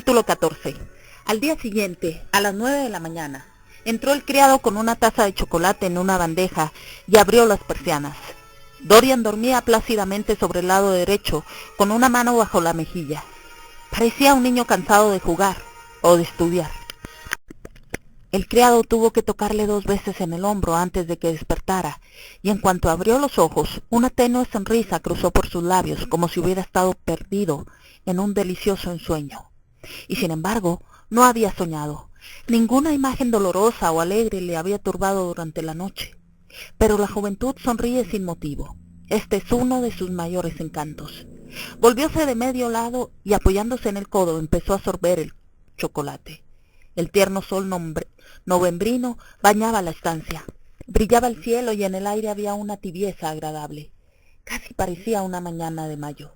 Capítulo 14. Al día siguiente, a las 9 de la mañana, entró el criado con una taza de chocolate en una bandeja y abrió las persianas. Dorian dormía plácidamente sobre el lado derecho, con una mano bajo la mejilla. Parecía un niño cansado de jugar o de estudiar. El criado tuvo que tocarle 2 veces en el hombro antes de que despertara, y en cuanto abrió los ojos, una tenue sonrisa cruzó por sus labios como si hubiera estado perdido en un delicioso ensueño. Y sin embargo, no había soñado. Ninguna imagen dolorosa o alegre le había turbado durante la noche. Pero la juventud sonríe sin motivo. Este es uno de sus mayores encantos. Volvióse de medio lado y apoyándose en el codo empezó a sorber el chocolate. El tierno sol novembrino bañaba la estancia. Brillaba el cielo y en el aire había una tibieza agradable. Casi parecía una mañana de mayo.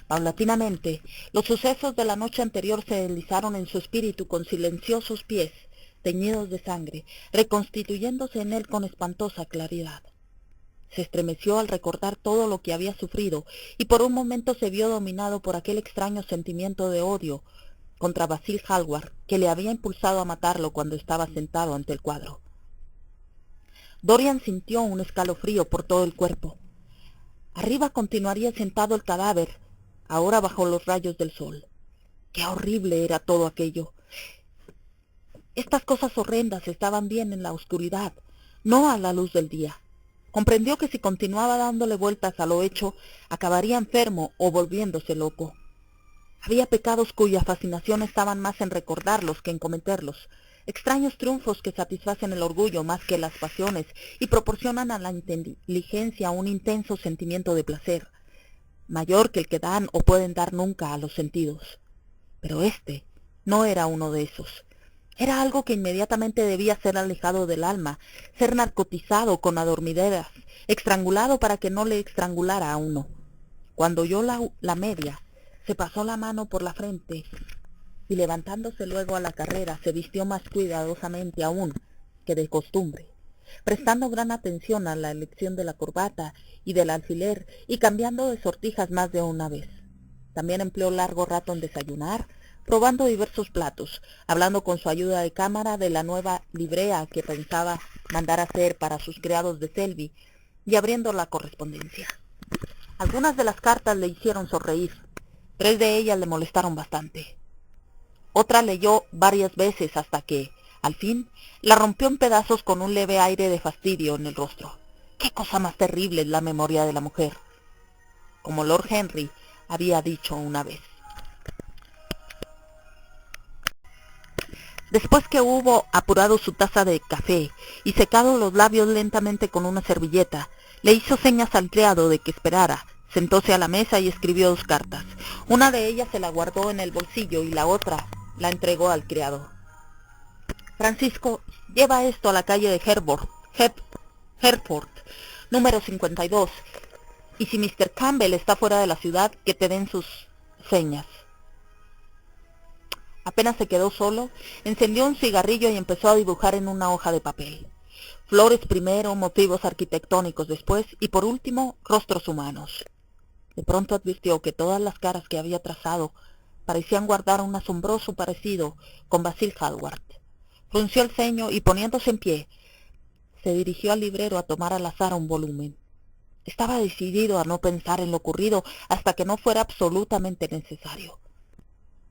Paulatinamente, los sucesos de la noche anterior se deslizaron en su espíritu con silenciosos pies, teñidos de sangre, reconstituyéndose en él con espantosa claridad. Se estremeció al recordar todo lo que había sufrido, y por un momento se vio dominado por aquel extraño sentimiento de odio contra Basil Hallward que le había impulsado a matarlo cuando estaba sentado ante el cuadro. Dorian sintió un escalofrío por todo el cuerpo. Arriba continuaría sentado el cadáver, ahora bajo los rayos del sol. ¡Qué horrible era todo aquello! Estas cosas horrendas estaban bien en la oscuridad, no a la luz del día. Comprendió que si continuaba dándole vueltas a lo hecho, acabaría enfermo o volviéndose loco. Había pecados cuya fascinación estaban más en recordarlos que en cometerlos, extraños triunfos que satisfacen el orgullo más que las pasiones y proporcionan a la inteligencia un intenso sentimiento de placer, mayor que el que dan o pueden dar nunca a los sentidos. Pero este no era uno de esos. Era algo que inmediatamente debía ser alejado del alma, ser narcotizado con adormideras, estrangulado para que no le estrangulara a uno. Cuando oyó la media, se pasó la mano por la frente y levantándose luego a la carrera se vistió más cuidadosamente aún que de costumbre, prestando gran atención a la elección de la corbata y del alfiler y cambiando de sortijas más de una vez. También empleó largo rato en desayunar, probando diversos platos, hablando con su ayuda de cámara de la nueva librea que pensaba mandar hacer para sus criados de Selby y abriendo la correspondencia. Algunas de las cartas le hicieron sonreír. 3 de ellas le molestaron bastante. Otra leyó varias veces hasta que, al fin, la rompió en pedazos con un leve aire de fastidio en el rostro. ¡Qué cosa más terrible es la memoria de la mujer! Como Lord Henry había dicho una vez. Después que hubo apurado su taza de café y secado los labios lentamente con una servilleta, le hizo señas al criado de que esperara. Sentóse a la mesa y escribió 2 cartas. Una de ellas se la guardó en el bolsillo y la otra la entregó al criado. Francisco, lleva esto a la calle de Hertford, número 52, y si Mr. Campbell está fuera de la ciudad, que te den sus señas. Apenas se quedó solo, encendió un cigarrillo y empezó a dibujar en una hoja de papel. Flores primero, motivos arquitectónicos después, y por último, rostros humanos. De pronto advirtió que todas las caras que había trazado parecían guardar un asombroso parecido con Basil Hallward. Frunció el ceño y poniéndose en pie, se dirigió al librero a tomar al azar un volumen. Estaba decidido a no pensar en lo ocurrido hasta que no fuera absolutamente necesario.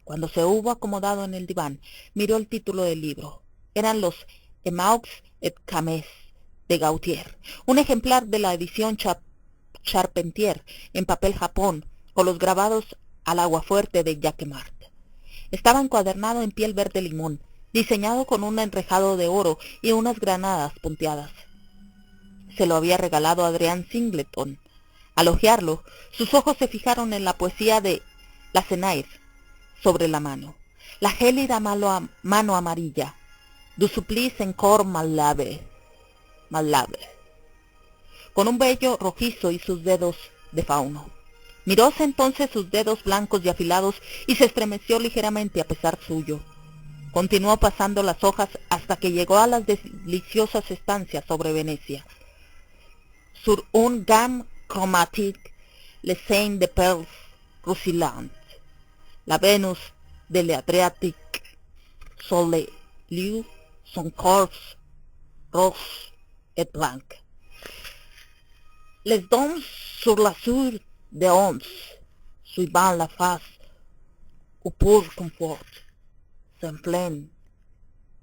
Cuando se hubo acomodado en el diván, miró el título del libro. Eran los Emaux et Cames de Gautier, un ejemplar de la edición Charpentier en papel japón, con los grabados al aguafuerte de Jacquemart. Estaba encuadernado en piel verde limón, diseñado con un enrejado de oro y unas granadas punteadas. Se lo había regalado Adrián Singleton. Al hojearlo, sus ojos se fijaron en la poesía de Lacenaire sobre la mano. La gélida mano amarilla. Du supplice encore malade. Con un vello rojizo y sus dedos de fauno. Miróse entonces sus dedos blancos y afilados y se estremeció ligeramente a pesar suyo. Continuó pasando las hojas hasta que llegó a las deliciosas estancias sobre Venecia. Sur un gamme chromatique, les seins de perles ruisselantes. La Venus de l'Adriatique, sur les lieux son corps rose et blanc. Les dons sur la sur de onze, suivant la face au pour confort, s'enflamment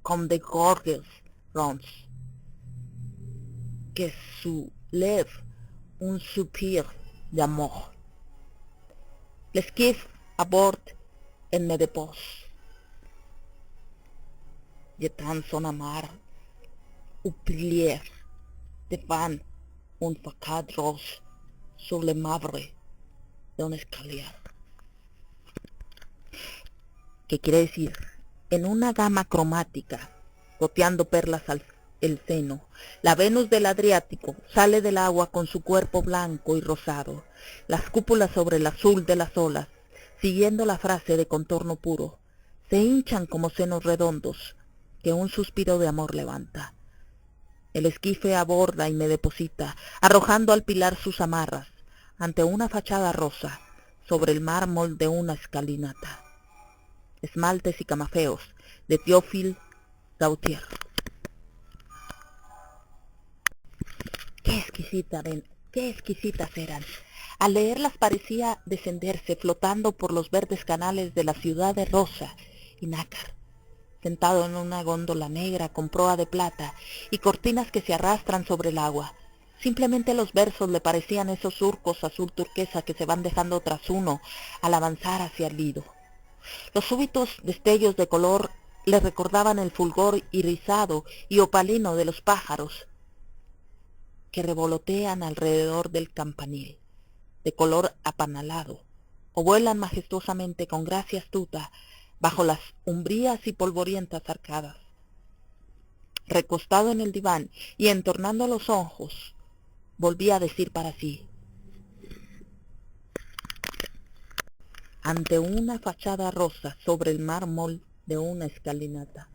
comme des gorges rondes, que soulèvent un soupir d'amour. L'esquif aborde et me dépose, jetant son amarre au pilier devant un facade rose sur le marbre d'un escalier. ¿Qué quiere decir? En una gama cromática, goteando perlas al el seno, la Venus del Adriático sale del agua con su cuerpo blanco y rosado, las cúpulas sobre el azul de las olas, siguiendo la frase de contorno puro, se hinchan como senos redondos que un suspiro de amor levanta. El esquife aborda y me deposita, arrojando al pilar sus amarras, ante una fachada rosa, sobre el mármol de una escalinata. Esmaltes y camafeos, de Théophile Gautier. Qué exquisitas eran. Al leerlas parecía descenderse, flotando por los verdes canales de la ciudad de Rosa y nácar, sentado en una góndola negra con proa de plata y cortinas que se arrastran sobre el agua. Simplemente los versos le parecían esos surcos azul turquesa que se van dejando tras uno al avanzar hacia el lido. Los súbitos destellos de color le recordaban el fulgor irisado y opalino de los pájaros que revolotean alrededor del campanil, de color apanalado, o vuelan majestuosamente con gracia astuta bajo las umbrías y polvorientas arcadas. Recostado en el diván y entornando los ojos, volvía a decir para sí: ante una fachada rosa sobre el mármol de una escalinata.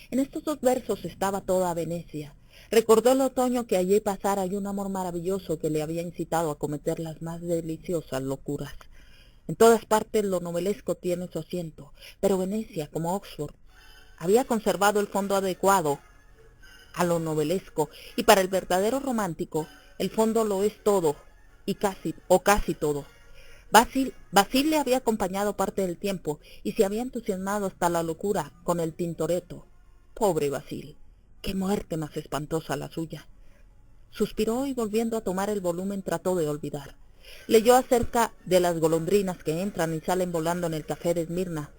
En estos dos versos estaba toda Venecia. Recordó el otoño que allí pasara y un amor maravilloso que le había incitado a cometer las más deliciosas locuras. En todas partes lo novelesco tiene su asiento, pero Venecia, como Oxford, había conservado el fondo adecuado a lo novelesco, y para el verdadero romántico el fondo lo es todo, y casi todo. Basil le había acompañado parte del tiempo y se había entusiasmado hasta la locura con el Tintoretto. Pobre Basil, qué muerte más espantosa la suya. Suspiró y volviendo a tomar el volumen trató de olvidar. Leyó acerca de las golondrinas que entran y salen volando en el café de Esmirna,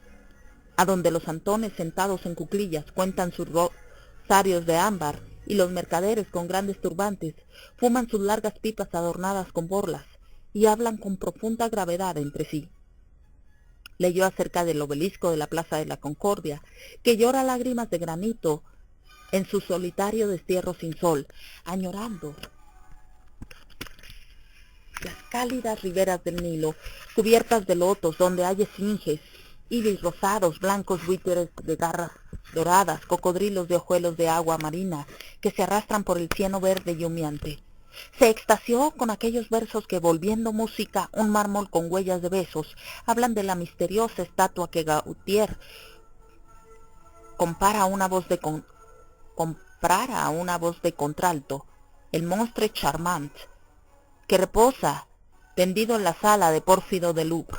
a donde los antones sentados en cuclillas cuentan sus rosarios de ámbar y los mercaderes con grandes turbantes fuman sus largas pipas adornadas con borlas y hablan con profunda gravedad entre sí. Leyó acerca del obelisco de la Plaza de la Concordia, que llora lágrimas de granito en su solitario destierro sin sol, añorando las cálidas riberas del Nilo, cubiertas de lotos, donde hay esfinges, ibis rosados, blancos buitres de garras doradas, cocodrilos de hojuelos de agua marina, que se arrastran por el cieno verde y humeante. Se extasió con aquellos versos que, volviendo música un mármol con huellas de besos, hablan de la misteriosa estatua que Gautier compara a una voz de contralto, el monstre charmant, que reposa tendido en la sala de pórfido del Louvre.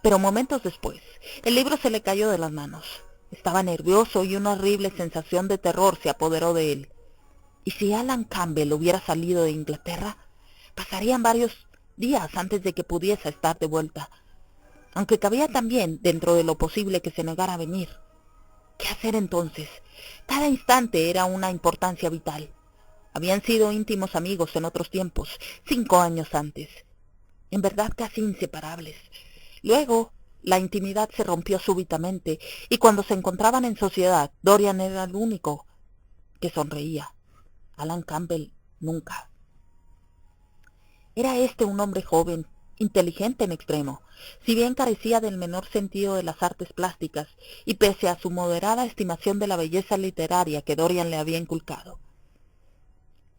Pero momentos después, el libro se le cayó de las manos. Estaba nervioso y una horrible sensación de terror se apoderó de él. ¿Y si Alan Campbell hubiera salido de Inglaterra? Pasarían varios días antes de que pudiese estar de vuelta, aunque cabía también dentro de lo posible que se negara a venir. ¿Qué hacer entonces? Cada instante era una importancia vital. Habían sido íntimos amigos en otros tiempos, 5 años antes, en verdad casi inseparables. Luego, la intimidad se rompió súbitamente, y cuando se encontraban en sociedad, Dorian era el único que sonreía. Alan Campbell nunca. Era un hombre joven, inteligente en extremo, si bien carecía del menor sentido de las artes plásticas, y pese a su moderada estimación de la belleza literaria que Dorian le había inculcado.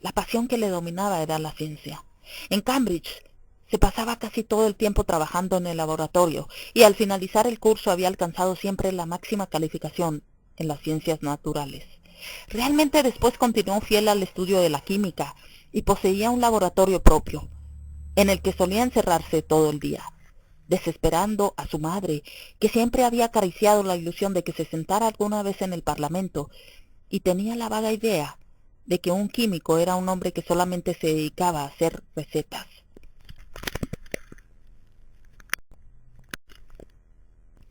La pasión que le dominaba era la ciencia. En Cambridge Se pasaba casi todo el tiempo trabajando en el laboratorio y al finalizar el curso había alcanzado siempre la máxima calificación en las ciencias naturales. Realmente después continuó fiel al estudio de la química y poseía un laboratorio propio, en el que solía encerrarse todo el día, desesperando a su madre, que siempre había acariciado la ilusión de que se sentara alguna vez en el Parlamento, y tenía la vaga idea de que un químico era un hombre que solamente se dedicaba a hacer recetas.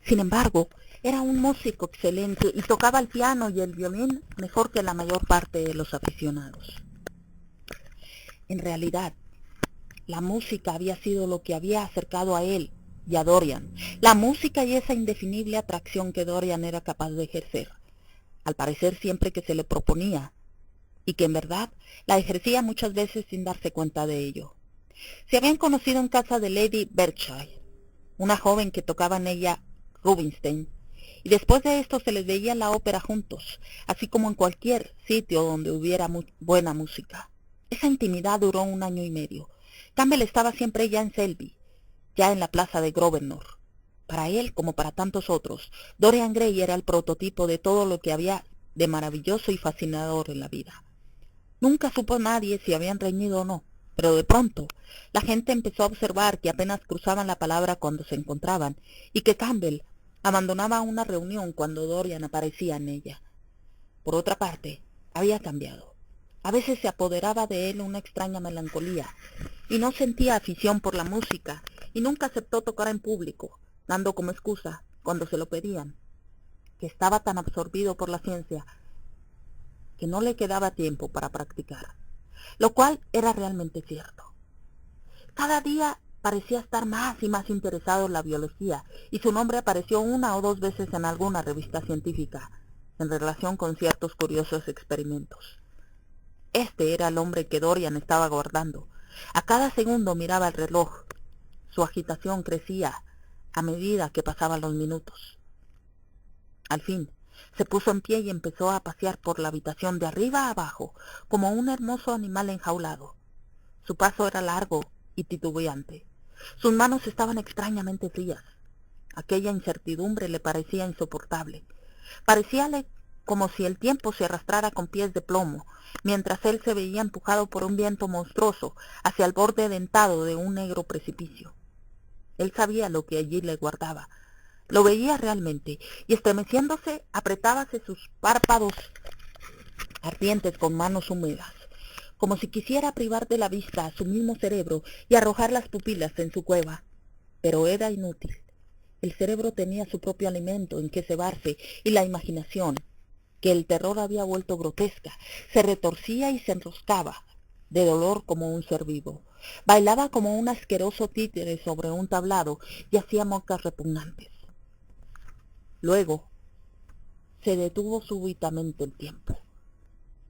Sin embargo, era un músico excelente y tocaba el piano y el violín mejor que la mayor parte de los aficionados. En realidad, la música había sido lo que había acercado a él y a Dorian, la música y esa indefinible atracción que Dorian era capaz de ejercer, al parecer siempre que se le proponía, y que en verdad la ejercía muchas veces sin darse cuenta de ello. Se habían conocido en casa de Lady Berkshire, una joven que tocaba en ella Rubinstein, y después de esto se les veía en la ópera juntos, así como en cualquier sitio donde hubiera buena música. Esa intimidad duró 1 año y medio. Campbell estaba siempre ya en Selby, ya en la plaza de Grosvenor. Para él, como para tantos otros, Dorian Gray era el prototipo de todo lo que había de maravilloso y fascinador en la vida. Nunca supo nadie si habían reñido o no, pero de pronto la gente empezó a observar que apenas cruzaban la palabra cuando se encontraban, y que Campbell abandonaba una reunión cuando Dorian aparecía en ella. Por otra parte, había cambiado. A veces se apoderaba de él una extraña melancolía, y no sentía afición por la música, y nunca aceptó tocar en público, dando como excusa, cuando se lo pedían, que estaba tan absorbido por la ciencia que no le quedaba tiempo para practicar, lo cual era realmente cierto. Cada día parecía estar más y más interesado en la biología, y su nombre apareció 1 o 2 veces en alguna revista científica, en relación con ciertos curiosos experimentos. Este era el hombre que Dorian estaba guardando. A cada segundo miraba el reloj. Su agitación crecía a medida que pasaban los minutos. Al fin, se puso en pie y empezó a pasear por la habitación de arriba a abajo, como un hermoso animal enjaulado. Su paso era largo y titubeante. Sus manos estaban extrañamente frías. Aquella incertidumbre le parecía insoportable. Parecíale como si el tiempo se arrastrara con pies de plomo, mientras él se veía empujado por un viento monstruoso hacia el borde dentado de un negro precipicio. Él sabía lo que allí le guardaba. Lo veía realmente, y estremeciéndose, apretábase sus párpados ardientes con manos húmedas, como si quisiera privar de la vista a su mismo cerebro y arrojar las pupilas en su cueva. Pero era inútil. El cerebro tenía su propio alimento en que cebarse, y la imaginación, que el terror había vuelto grotesca, se retorcía y se enroscaba, de dolor como un ser vivo. Bailaba como un asqueroso títere sobre un tablado y hacía mocas repugnantes. Luego se detuvo súbitamente el tiempo.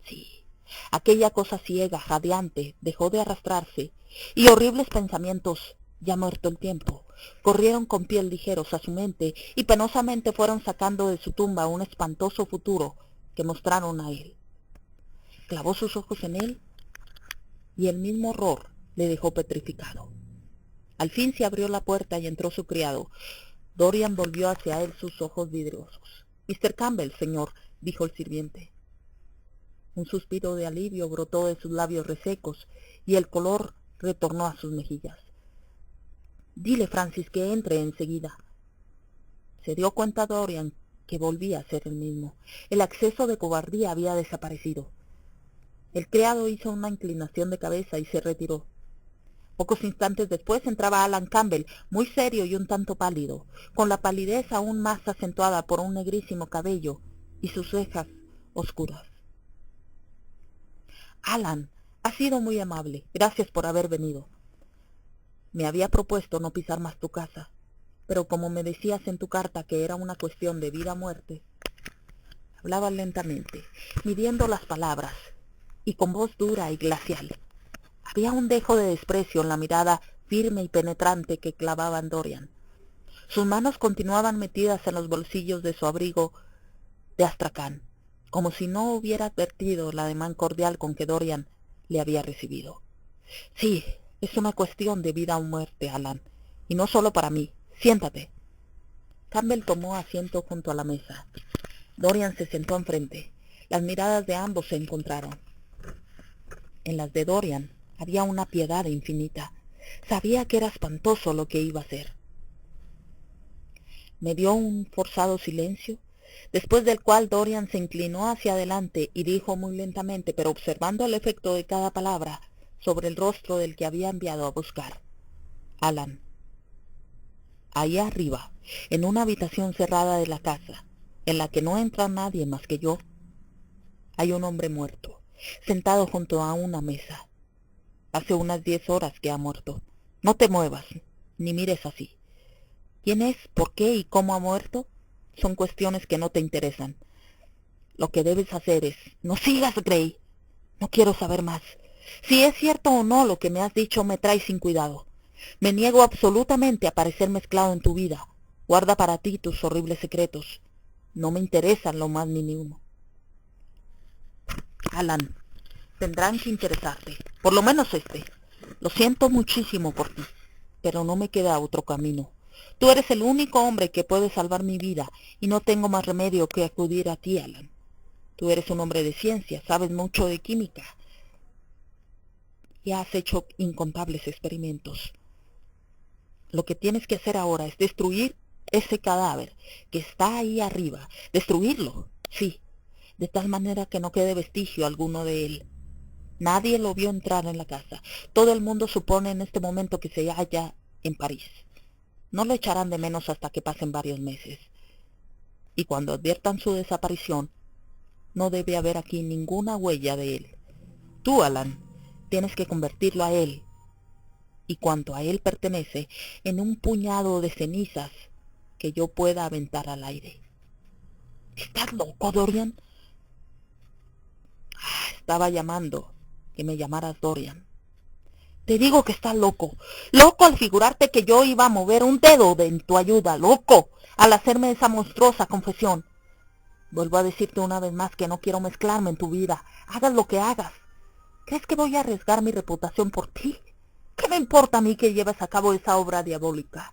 Sí, aquella cosa ciega, jadeante, dejó de arrastrarse, y horribles pensamientos, ya muerto el tiempo, corrieron con pies ligeros a su mente y penosamente fueron sacando de su tumba un espantoso futuro que mostraron a él. Clavó sus ojos en él y el mismo horror le dejó petrificado. Al fin se abrió la puerta y entró su criado. Dorian volvió hacia él sus ojos vidriosos. «Mr. Campbell, señor», dijo el sirviente. Un suspiro de alivio brotó de sus labios resecos y el color retornó a sus mejillas. «Dile, Francis, que entre enseguida». Se dio cuenta Dorian que volvía a ser el mismo. El acceso de cobardía había desaparecido. El criado hizo una inclinación de cabeza y se retiró. Pocos instantes después entraba Alan Campbell, muy serio y un tanto pálido, con la palidez aún más acentuada por un negrísimo cabello y sus cejas oscuras. «Alan, has sido muy amable. Gracias por haber venido. Me había propuesto no pisar más tu casa, pero como me decías en tu carta que era una cuestión de vida o muerte». Hablaba lentamente, midiendo las palabras, y con voz dura y glacial. Había un dejo de desprecio en la mirada firme y penetrante que clavaba en Dorian. Sus manos continuaban metidas en los bolsillos de su abrigo de astracán, como si no hubiera advertido el ademán cordial con que Dorian le había recibido. «Sí, Es una cuestión de vida o muerte, Alan, y no solo para mí. Siéntate. Campbell tomó asiento junto a la mesa. Dorian se sentó enfrente. Las miradas de ambos se encontraron. En las de Dorian había una piedad infinita. Sabía que era espantoso lo que iba a hacer. Me dio un forzado silencio, después del cual Dorian se inclinó hacia adelante y dijo muy lentamente, pero observando el efecto de cada palabra sobre el rostro del que había enviado a buscar. Alan, ahí arriba, en una habitación cerrada de la casa, en la que no entra nadie más que yo, hay un hombre muerto, sentado junto a una mesa. Hace unas 10 horas que ha muerto. No te muevas, ni mires así. ¿Quién es, por qué y cómo ha muerto? Son cuestiones que no te interesan. Lo que debes hacer es... No sigas, Gray. No quiero saber más. Si es cierto o no lo que me has dicho, me traes sin cuidado. Me niego absolutamente a parecer mezclado en tu vida. Guarda para ti tus horribles secretos. No me interesan lo más mínimo. Alan, tendrán que interesarte. Por lo menos este. Lo siento muchísimo por ti, pero no me queda otro camino. Tú eres el único hombre que puede salvar mi vida, y no tengo más remedio que acudir a ti, Alan. Tú eres un hombre de ciencia, sabes mucho de química, y has hecho incontables experimentos. Lo que tienes que hacer ahora es destruir ese cadáver que está ahí arriba. Destruirlo, sí, de tal manera que no quede vestigio alguno de él. Nadie lo vio entrar en la casa. Todo el mundo supone en este momento que se halla en París. No lo echarán de menos hasta que pasen varios meses. Y cuando adviertan su desaparición, no debe haber aquí ninguna huella de él. Tú, Alan, tienes que convertirlo a él, y cuanto a él pertenece, en un puñado de cenizas que yo pueda aventar al aire. ¿Estás loco, Dorian? Estaba llamando que me llamaras Dorian. Te digo que estás loco. Loco al figurarte que yo iba a mover un dedo en tu ayuda. Loco al hacerme esa monstruosa confesión. Vuelvo a decirte una vez más que no quiero mezclarme en tu vida. Hagas lo que hagas. ¿Crees que voy a arriesgar mi reputación por ti? ¿Qué me importa a mí que lleves a cabo esa obra diabólica?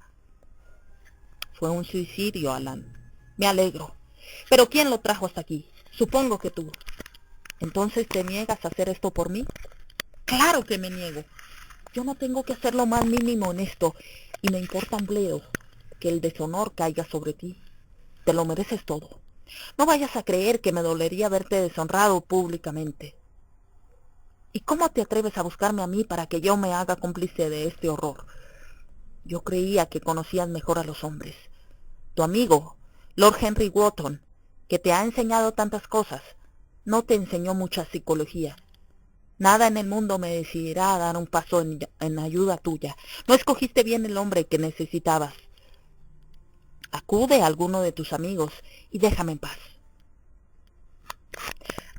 Fue un suicidio, Alan. Me alegro. ¿Pero quién lo trajo hasta aquí? Supongo que tú. ¿Entonces te niegas a hacer esto por mí? ¡Claro que me niego! Yo no tengo que hacer lo más mínimo en esto, y me importa un bledo que el deshonor caiga sobre ti. Te lo mereces todo. No vayas a creer que me dolería verte deshonrado públicamente. ¿Y cómo te atreves a buscarme a mí para que yo me haga cómplice de este horror? Yo creía que conocías mejor a los hombres. Tu amigo, Lord Henry Wotton, que te ha enseñado tantas cosas, no te enseñó mucha psicología. Nada en el mundo me decidirá a dar un paso en ayuda tuya. No escogiste bien el hombre que necesitabas. Acude a alguno de tus amigos y déjame en paz.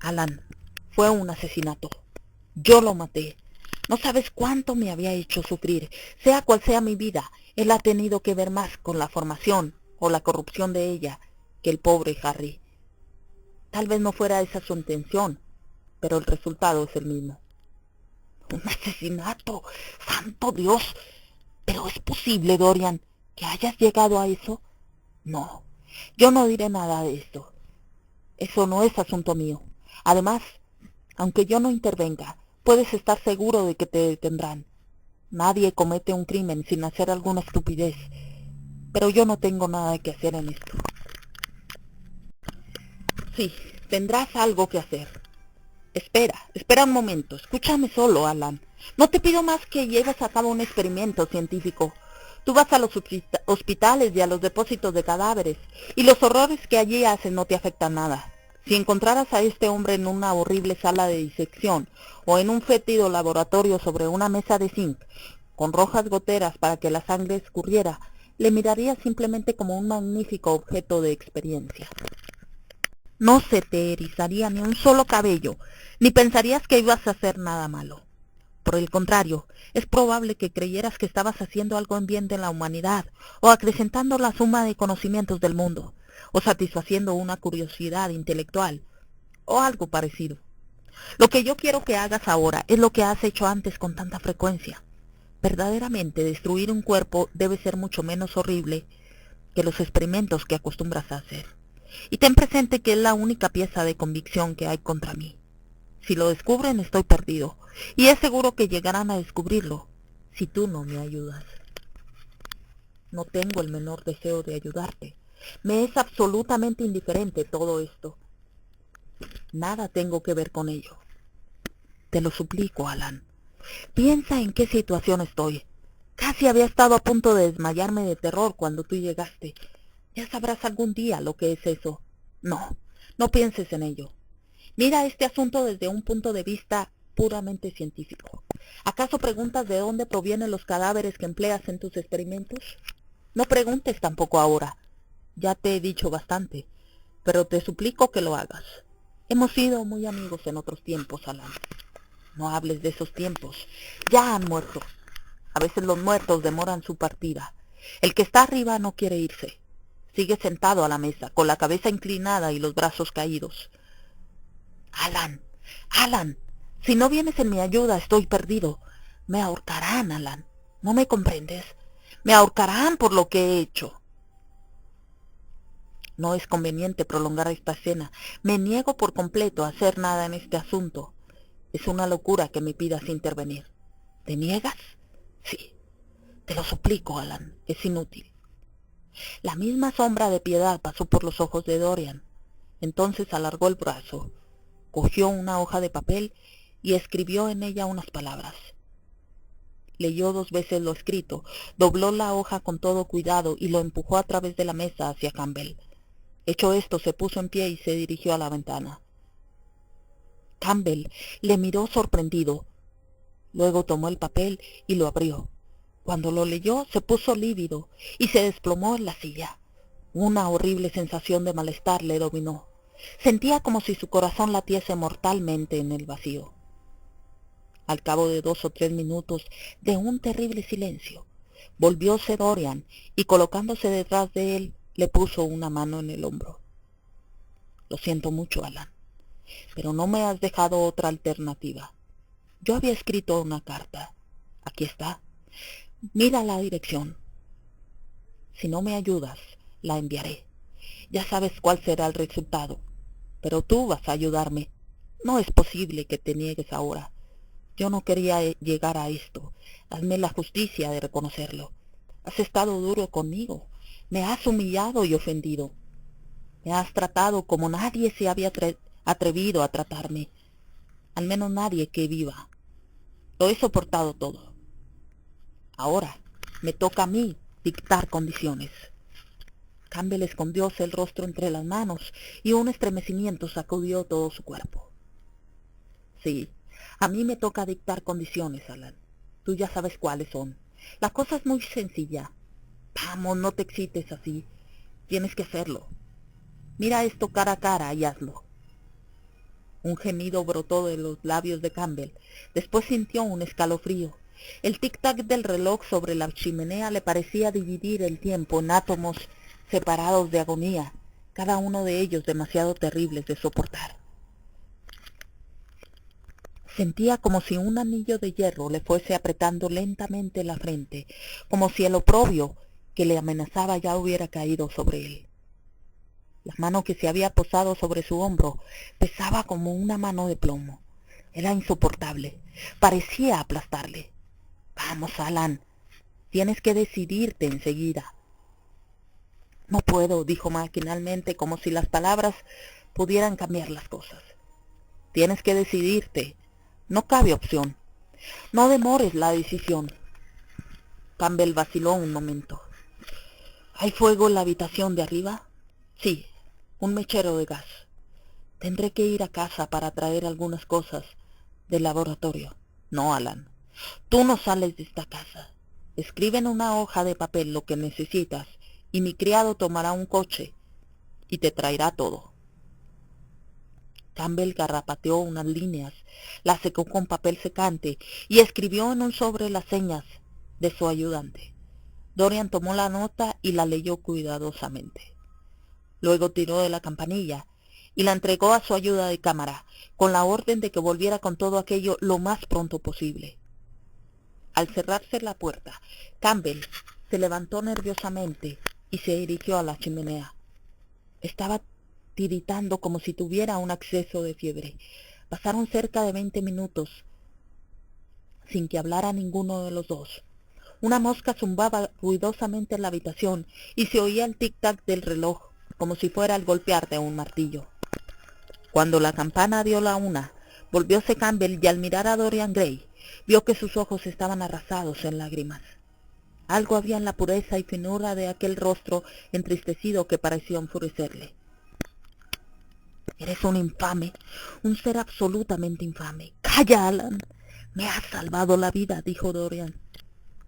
Alan, fue un asesinato. Yo lo maté. No sabes cuánto me había hecho sufrir. Sea cual sea mi vida, él ha tenido que ver más con la formación o la corrupción de ella que el pobre Harry. Tal vez no fuera esa su intención, pero el resultado es el mismo. ¡Un asesinato! ¡Santo Dios! ¿Pero es posible, Dorian, que hayas llegado a eso? No, yo no diré nada de esto. Eso no es asunto mío. Además, aunque yo no intervenga, puedes estar seguro de que te detendrán. Nadie comete un crimen sin hacer alguna estupidez, pero yo no tengo nada que hacer en esto. Sí, tendrás algo que hacer. Espera un momento, escúchame solo, Alan. No te pido más que lleves a cabo un experimento científico. Tú vas a los hospitales y a los depósitos de cadáveres, y los horrores que allí hacen no te afectan nada. Si encontraras a este hombre en una horrible sala de disección, o en un fétido laboratorio sobre una mesa de zinc, con rojas goteras para que la sangre escurriera, le mirarías simplemente como un magnífico objeto de experiencia. No se te erizaría ni un solo cabello, ni pensarías que ibas a hacer nada malo. Por el contrario, es probable que creyeras que estabas haciendo algo en bien de la humanidad, o acrecentando la suma de conocimientos del mundo, o satisfaciendo una curiosidad intelectual, o algo parecido. Lo que yo quiero que hagas ahora es lo que has hecho antes con tanta frecuencia. Verdaderamente destruir un cuerpo debe ser mucho menos horrible que los experimentos que acostumbras a hacer. Y ten presente que es la única pieza de convicción que hay contra mí. Si lo descubren, estoy perdido, y es seguro que llegarán a descubrirlo si tú no me ayudas. No tengo el menor deseo de ayudarte. Me es absolutamente indiferente todo esto. Nada tengo que ver con ello. Te lo suplico, Alan. Piensa en qué situación estoy. Casi había estado a punto de desmayarme de terror cuando tú llegaste. Ya sabrás algún día lo que es eso. No, no pienses en ello. Mira este asunto desde un punto de vista puramente científico. ¿Acaso preguntas de dónde provienen los cadáveres que empleas en tus experimentos? No preguntes tampoco ahora. Ya te he dicho bastante, pero te suplico que lo hagas. Hemos sido muy amigos en otros tiempos, Alan. No hables de esos tiempos. Ya han muerto. A veces los muertos demoran su partida. El que está arriba no quiere irse. Sigue sentado a la mesa, con la cabeza inclinada y los brazos caídos. Alan, Alan, si no vienes en mi ayuda estoy perdido. Me ahorcarán, Alan. ¿No me comprendes? Me ahorcarán por lo que he hecho. No es conveniente prolongar esta escena. Me niego por completo a hacer nada en este asunto. Es una locura que me pidas intervenir. ¿Te niegas? Sí. Te lo suplico, Alan. Es inútil. La misma sombra de piedad pasó por los ojos de Dorian. Entonces alargó el brazo, cogió una hoja de papel y escribió en ella unas palabras. Leyó 2 veces lo escrito, dobló la hoja con todo cuidado y lo empujó a través de la mesa hacia Campbell. Hecho esto, se puso en pie y se dirigió a la ventana. Campbell le miró sorprendido. Luego tomó el papel y lo abrió. Cuando lo leyó, se puso lívido y se desplomó en la silla. Una horrible sensación de malestar le dominó. Sentía como si su corazón latiese mortalmente en el vacío. Al cabo de 2 o 3 minutos de un terrible silencio, volvióse Dorian y colocándose detrás de él, le puso una mano en el hombro. Lo siento mucho, Alan, pero no me has dejado otra alternativa. Yo había escrito una carta. Aquí está. Mira la dirección. Si no me ayudas, la enviaré. Ya sabes cuál será el resultado. Pero tú vas a ayudarme. No es posible que te niegues ahora. Yo no quería llegar a esto. Hazme la justicia de reconocerlo. Has estado duro conmigo. Me has humillado y ofendido. Me has tratado como nadie se había atrevido a tratarme. Al menos nadie que viva. Lo he soportado todo. Ahora me toca a mí dictar condiciones. Campbell escondióse el rostro entre las manos y un estremecimiento sacudió todo su cuerpo. Sí, a mí me toca dictar condiciones, Alan. Tú ya sabes cuáles son. La cosa es muy sencilla. Vamos, no te excites así. Tienes que hacerlo. Mira esto cara a cara y hazlo. Un gemido brotó de los labios de Campbell. Después sintió un escalofrío. El tic-tac del reloj sobre la chimenea le parecía dividir el tiempo en átomos separados de agonía, cada uno de ellos demasiado terribles de soportar. Sentía como si un anillo de hierro le fuese apretando lentamente la frente, como si el oprobio que le amenazaba ya hubiera caído sobre él. La mano que se había posado sobre su hombro pesaba como una mano de plomo. Era insoportable. Parecía aplastarle. Vamos, Alan. Tienes que decidirte enseguida. No puedo, dijo maquinalmente, como si las palabras pudieran cambiar las cosas. Tienes que decidirte. No cabe opción. No demores la decisión. Campbell vaciló un momento. ¿Hay fuego en la habitación de arriba? Sí, un mechero de gas. Tendré que ir a casa para traer algunas cosas del laboratorio. No, Alan. Tú no sales de esta casa. Escribe en una hoja de papel lo que necesitas y mi criado tomará un coche y te traerá todo. Campbell garrapateó unas líneas, las secó con papel secante y escribió en un sobre las señas de su ayudante. Dorian tomó la nota y la leyó cuidadosamente. Luego tiró de la campanilla y la entregó a su ayuda de cámara, con la orden de que volviera con todo aquello lo más pronto posible. Al cerrarse la puerta, Campbell se levantó nerviosamente y se dirigió a la chimenea. Estaba tiritando como si tuviera un acceso de fiebre. Pasaron cerca de 20 minutos sin que hablara ninguno de los dos. Una mosca zumbaba ruidosamente en la habitación y se oía el tic-tac del reloj, como si fuera el golpear de un martillo. Cuando la campana dio la 1, volvióse Campbell y al mirar a Dorian Gray, vio que sus ojos estaban arrasados en lágrimas. Algo había en la pureza y finura de aquel rostro entristecido que pareció enfurecerle. «Eres un infame, un ser absolutamente infame. ¡Calla, Alan! Me has salvado la vida», dijo Dorian.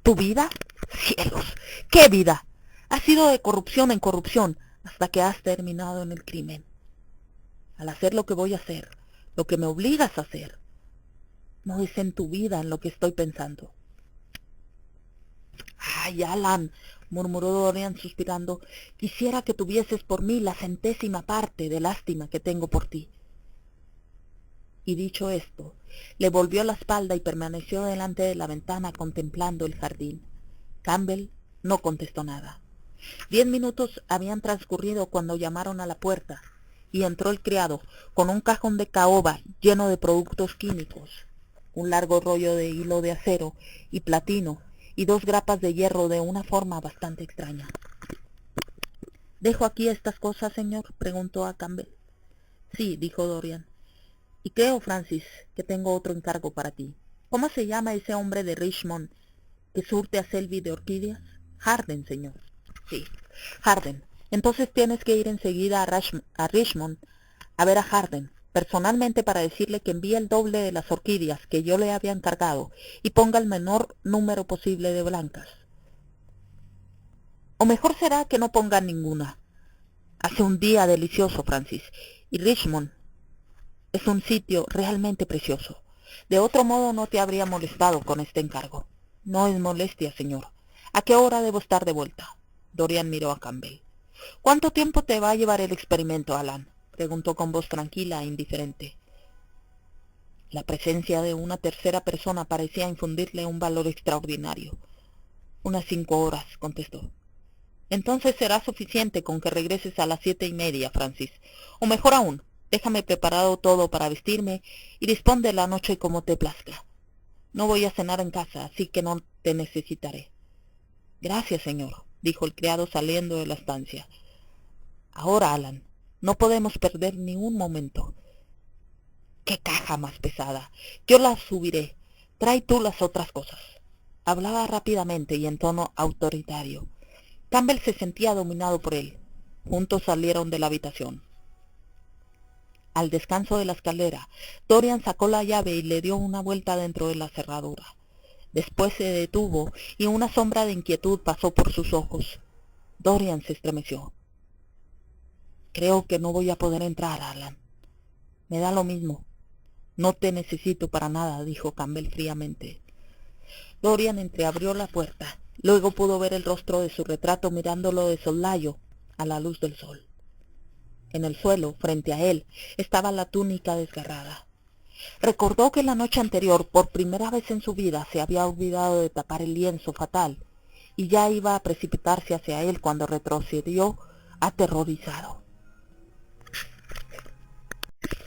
«¿Tu vida? ¡Cielos! ¿Qué vida? Has ido de corrupción en corrupción hasta que has terminado en el crimen. Al hacer lo que voy a hacer, lo que me obligas a hacer, no es en tu vida en lo que estoy pensando». «Ay, Alan», murmuró Dorian suspirando, «quisiera que tuvieses por mí la 100ª parte de lástima que tengo por ti». Y dicho esto, le volvió la espalda y permaneció delante de la ventana contemplando el jardín. Campbell no contestó nada. 10 minutos habían transcurrido cuando llamaron a la puerta, y entró el criado, con un cajón de caoba lleno de productos químicos, un largo rollo de hilo de acero y platino, y 2 grapas de hierro de una forma bastante extraña. «¿Dejo aquí estas cosas, señor?», preguntó a Campbell. «Sí», dijo Dorian. «Y creo, Francis, que tengo otro encargo para ti. ¿Cómo se llama ese hombre de Richmond que surte a Selby de orquídeas?» «Harden, señor». «Sí, Harden. Entonces tienes que ir enseguida a Richmond a ver a Harden, personalmente, para decirle que envíe el doble de las orquídeas que yo le había encargado y ponga el menor número posible de blancas. O mejor será que no ponga ninguna. Hace un día delicioso, Francis, y Richmond es un sitio realmente precioso. De otro modo no te habría molestado con este encargo». «No es molestia, señor. ¿A qué hora debo estar de vuelta?» Dorian miró a Campbell. «¿Cuánto tiempo te va a llevar el experimento, Alan?», preguntó con voz tranquila e indiferente. La presencia de una tercera persona parecía infundirle un valor extraordinario. «Unas 5 horas», contestó. «Entonces será suficiente con que regreses a las 7:30, Francis. O mejor aún, déjame preparado todo para vestirme y dispón de la noche como te plazca. No voy a cenar en casa, así que no te necesitaré». «Gracias, señor», dijo el criado saliendo de la estancia. «Ahora, Alan, no podemos perder ni un momento». «¡Qué caja más pesada! Yo la subiré. Trae tú las otras cosas». Hablaba rápidamente y en tono autoritario. Campbell se sentía dominado por él. Juntos salieron de la habitación. Al descanso de la escalera, Dorian sacó la llave y le dio una vuelta dentro de la cerradura. Después se detuvo y una sombra de inquietud pasó por sus ojos. Dorian se estremeció. «Creo que no voy a poder entrar, Alan». «Me da lo mismo. No te necesito para nada», dijo Campbell fríamente. Dorian entreabrió la puerta. Luego pudo ver el rostro de su retrato mirándolo de soslayo a la luz del sol. En el suelo, frente a él, estaba la túnica desgarrada. Recordó que la noche anterior, por primera vez en su vida, se había olvidado de tapar el lienzo fatal, y ya iba a precipitarse hacia él cuando retrocedió aterrorizado.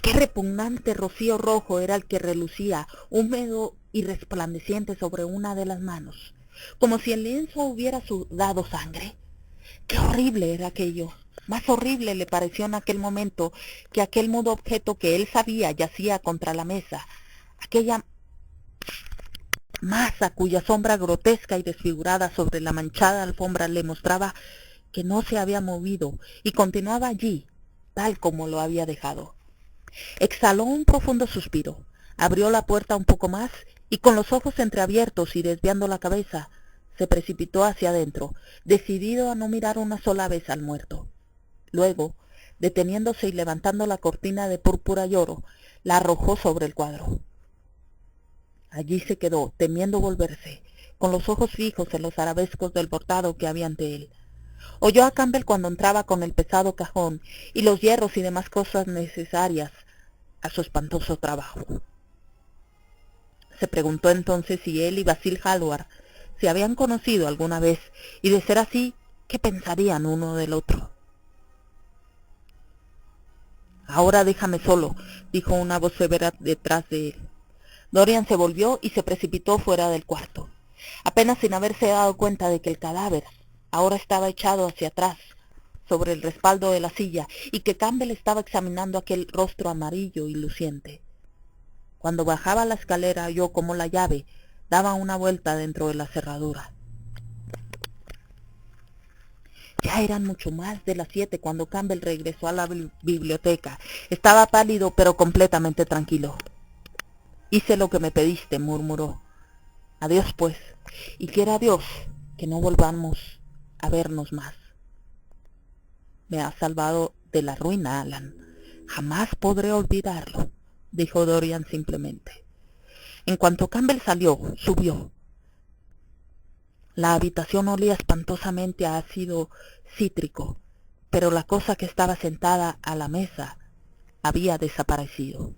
Qué repugnante rocío rojo era el que relucía, húmedo y resplandeciente sobre una de las manos, como si el lienzo hubiera sudado sangre. Qué horrible era aquello. Más horrible le pareció en aquel momento que aquel mudo objeto que él sabía yacía contra la mesa, aquella masa cuya sombra grotesca y desfigurada sobre la manchada alfombra le mostraba que no se había movido y continuaba allí, tal como lo había dejado. Exhaló un profundo suspiro, abrió la puerta un poco más y con los ojos entreabiertos y desviando la cabeza, se precipitó hacia adentro, decidido a no mirar una sola vez al muerto. Luego, deteniéndose y levantando la cortina de púrpura y oro, la arrojó sobre el cuadro. Allí se quedó, temiendo volverse, con los ojos fijos en los arabescos del bordado que había ante él. Oyó a Campbell cuando entraba con el pesado cajón y los hierros y demás cosas necesarias a su espantoso trabajo. Se preguntó entonces si él y Basil Hallward se habían conocido alguna vez, y de ser así, ¿qué pensarían uno del otro? «Ahora déjame solo», dijo una voz severa detrás de él. Dorian se volvió y se precipitó fuera del cuarto, apenas sin haberse dado cuenta de que el cadáver ahora estaba echado hacia atrás, sobre el respaldo de la silla, y que Campbell estaba examinando aquel rostro amarillo y luciente. Cuando bajaba la escalera oyó cómo la llave daba una vuelta dentro de la cerradura. Ya eran mucho más de las 7 cuando Campbell regresó a la biblioteca. Estaba pálido pero completamente tranquilo. «Hice lo que me pediste», murmuró. «Adiós, pues, y quiera Dios que no volvamos a vernos más». «Me has salvado de la ruina, Alan. Jamás podré olvidarlo», dijo Dorian simplemente. En cuanto Campbell salió, subió. La habitación olía espantosamente a ácido cítrico, pero la cosa que estaba sentada a la mesa había desaparecido.